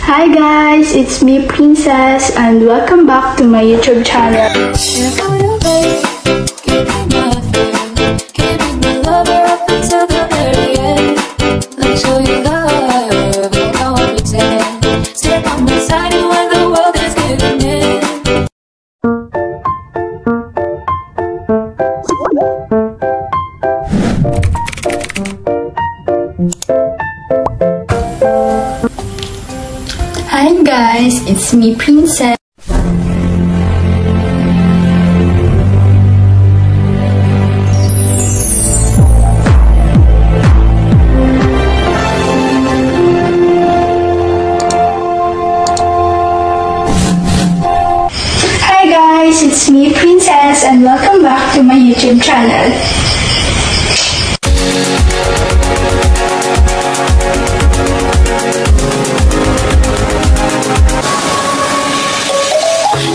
Hi guys, it's me Princess and welcome back to my YouTube channel. Hi guys, it's me Princess. Hi guys, it's me Princess and welcome back to my YouTube channel.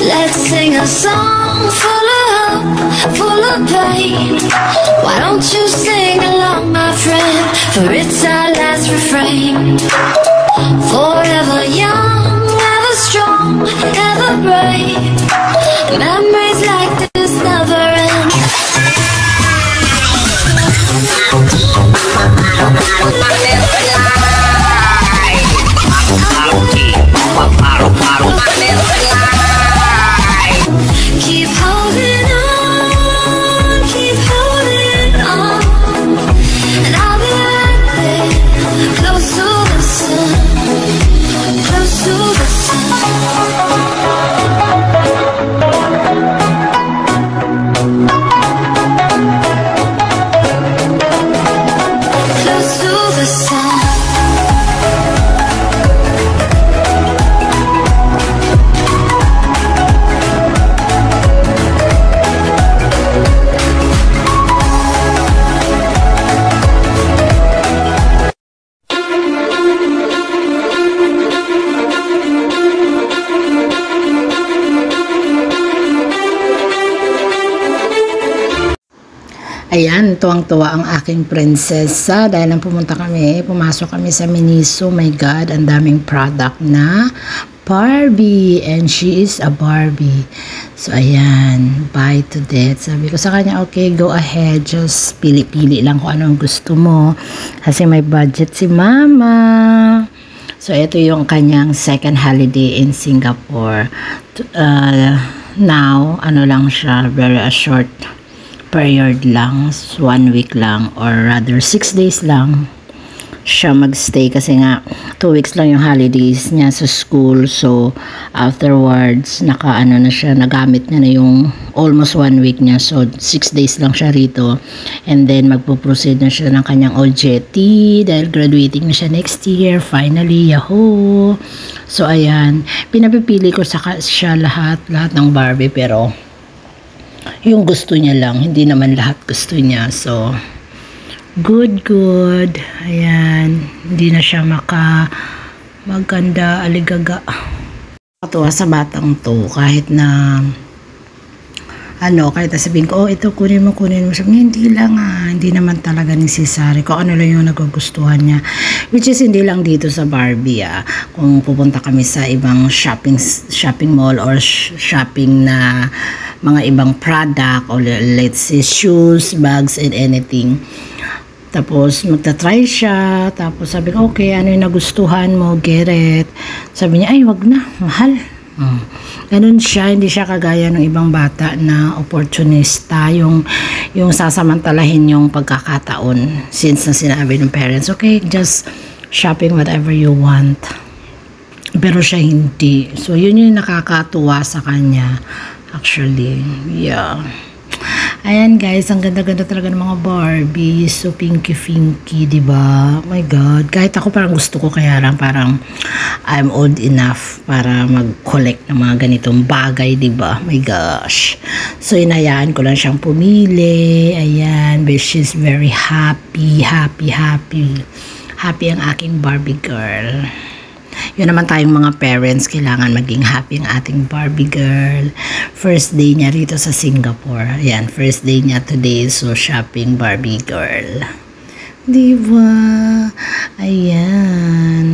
Let's sing a song full of hope, full of pain. Why don't you sing along, my friend? For it's our last refrain. Forever young, ever strong, ever brave. Memories like this never end. Keep holding on, and I'll be right there, close to the sun, close to the sun, close to the sun. Ayan, tuwang-tuwa ang aking prinsesa dahil pumasok kami sa Miniso. My God, ang daming product na Barbie and she is a Barbie. So, ayan, buy to death. Sabi ko sa kanya, okay, go ahead. Just pili-pili lang kung anong gusto mo. Kasi may budget si Mama. So, ito yung kanyang second holiday in Singapore. Now, ano lang siya, very short period lang, 1 week lang, or rather 6 days lang siya magstay kasi nga 2 weeks lang yung holidays niya sa school. So afterwards nagamit niya na yung almost 1 week niya, so 6 days lang siya rito, and then magpo-proceed na siya ng kanyang OJT dahil graduating na siya next year finally. Yahoo! So ayan, pinapipili ko siya lahat ng Barbie, pero yung gusto niya lang, hindi naman lahat gusto niya. So good. Ayan, hindi na siya maganda, aligaga. Katuwa sa batang to, kahit na sabihin ko, ito kunin mo. Sabi niya, hindi lang hindi naman talaga necessary. Kung ano lang yung nagugustuhan niya. Which is hindi lang dito sa Barbie. Kung pupunta kami sa ibang shopping mall or shopping na mga ibang product, or let's say shoes, bags, and anything. Tapos magta-try siya. Tapos sabi ko, okay, ano yung nagustuhan mo? Get it. Sabi niya, ay, wag na, mahal. Ganun siya, hindi siya kagaya ng ibang bata na opportunista, yung sasamantalahin yung pagkakataon, since na sinabi ng parents, okay, just shopping whatever you want. Pero siya hindi. So yun yung nakakatuwa sa kanya actually. Yeah. Ayan guys, ang ganda-ganda talaga ng mga Barbie. So pinky-finky, diba? Oh my God. Kahit ako parang gusto ko, kaya lang parang I'm old enough para mag-collect ng mga ganitong bagay, diba? Oh my gosh. So inayaan ko lang siyang pumili. Ayan. But she's very happy. Happy ang aking Barbie girl. Yun naman tayong mga parents, kailangan maging happy ang ating Barbie girl. First day niya rito sa Singapore. Ayan, first day niya today. So, shopping Barbie girl. Diba? Ayan.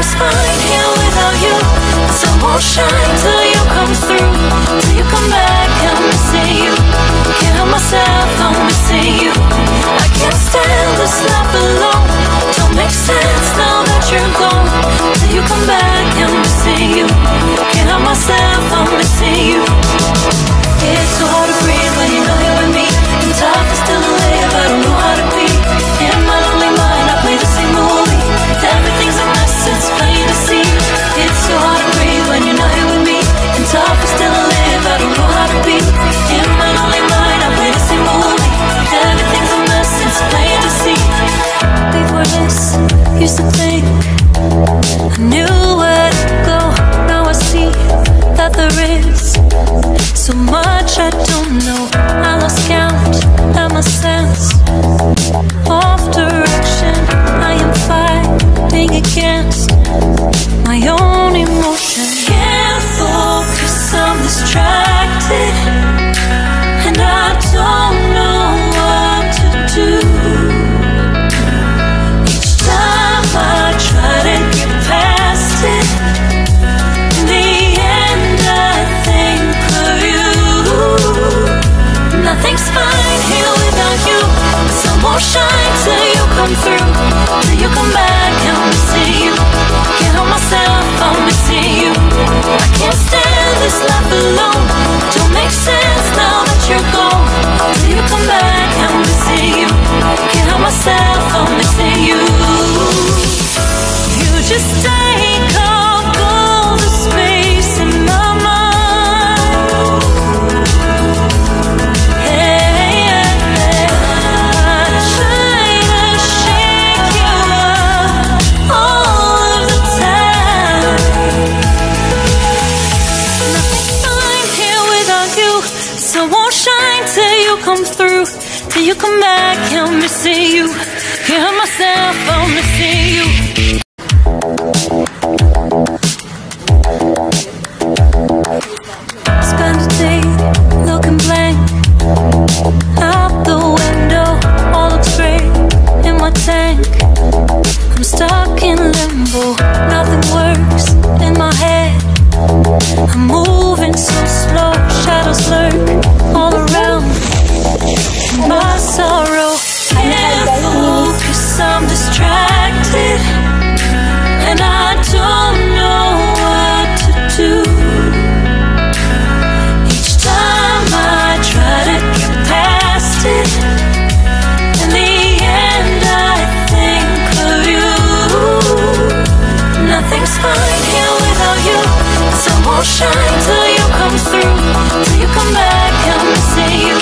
is fine here without you. The sun won't shine till you come through. Till you come back, I'm missing you. Can't help myself, I'm missing you. I can't stand this life alone. Don't make sense now that you're gone. Till you come back, I'm missing you. Can't help myself, I'm missing you. It's so hard to breathe when you know you're with me. And tough is still to live, I don't know how to be. In my lonely mind, I play the same movie. Everything's a mess, it's plain to see. It's so hard to breathe when you know you're with me. And tough is still to live, I don't know how to be. In my lonely mind, I play the same movie. Everything's a mess, it's plain to see. Before this, used to think I knew where to go. Now I see that there is so much I don't know. I lost count at my sense of direction. I am fighting against my own emotion. Can't focus, I'm distracted, and I don't know what to do. Each time I try to get past it, in the end I think of you. Nothing's fine here without you. The sun won't shine till you come through. Till you come back, I'm missing you. Can't help myself, I'm missing you. I can't stand this life alone. Don't make sense now that you're gone. Till you come back, I'm missing you. Can't help myself, I'm missing you. You just take up all the space in my mind. Hey, I try to shake you up all of the time. Nothing's fine here without you. Sun won't shine till you come through. Till you come back, I'm missing you. Can't help myself, I'm missing you. Spend a day looking blank out the window, all looks great in my tank. I'm stuck in limbo, nothing works in my head. I'm moving so slow, shadows lurk all around. My sorrow can't focus, I'm distracted, and I don't know what to do. Each time I try to get past it, in the end I think of you. Nothing's fine here without you. The sun won't shine till you come through. Till you come back, I'm missing you.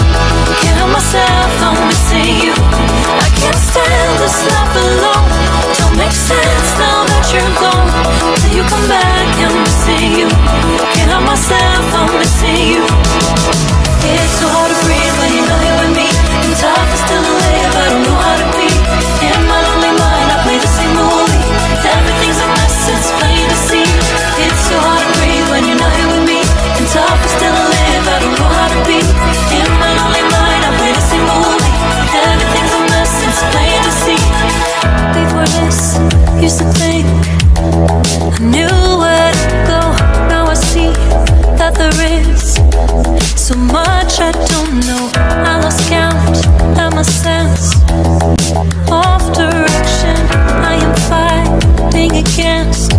Can't help myself, I'm missing you. I can't stand this life alone. Don't make sense now that you're gone. Till you come back, I'm missing you. Can't help myself, I'm missing you. It's so hard to breathe when you know you're with me. And tough is still to live, I don't know how to be. In my lonely mind, I play the same movie. Everything's a mess, it's plain to see. It's so hard to breathe when you know you're with me. And tough is still to live, I don't know how to be. In my lonely mind, I play the same movie. Everything's a mess, it's plain to see. Before this, used to think I knew where to go. Now I see that there is so much I don't know. I lost count at my sense of direction. I am fighting against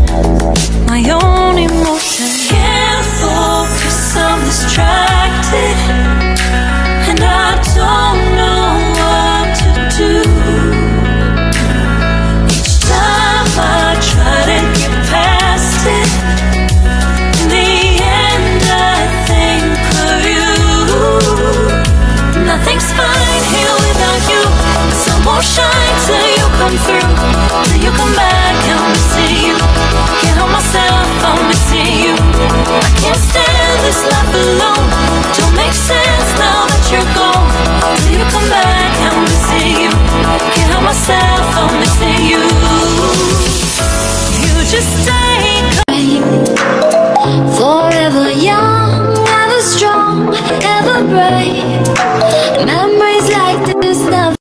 my own emotion. Can't focus, I'm distracted, and I don't know what to do. Each time I try to get past it, in the end I think of you. Nothing's fine here without you. The sun won't shine till you come through. Till you come back, I'm missing you. Can't help myself, I'm missing you. I can't stand this life alone. Don't make sense now that you're gone. Till you come back, I'm missing you. Can't help myself, I'm missing you. You just take forever young, ever strong, ever brave. Memories like this never.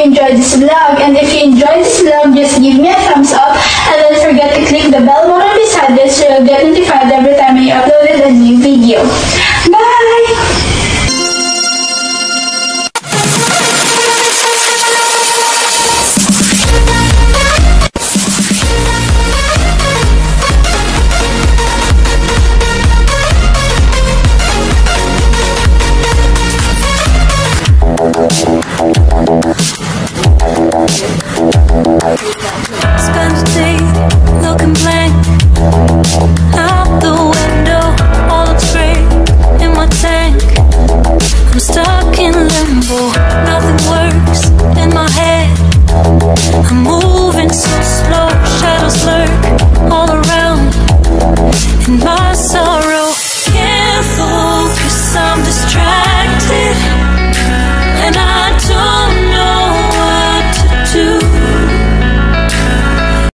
enjoyed this vlog. And if you enjoyed this vlog, just give me a thumbs up. And don't forget to click the bell button beside this so you'll get notified every time I upload a new video. Bye!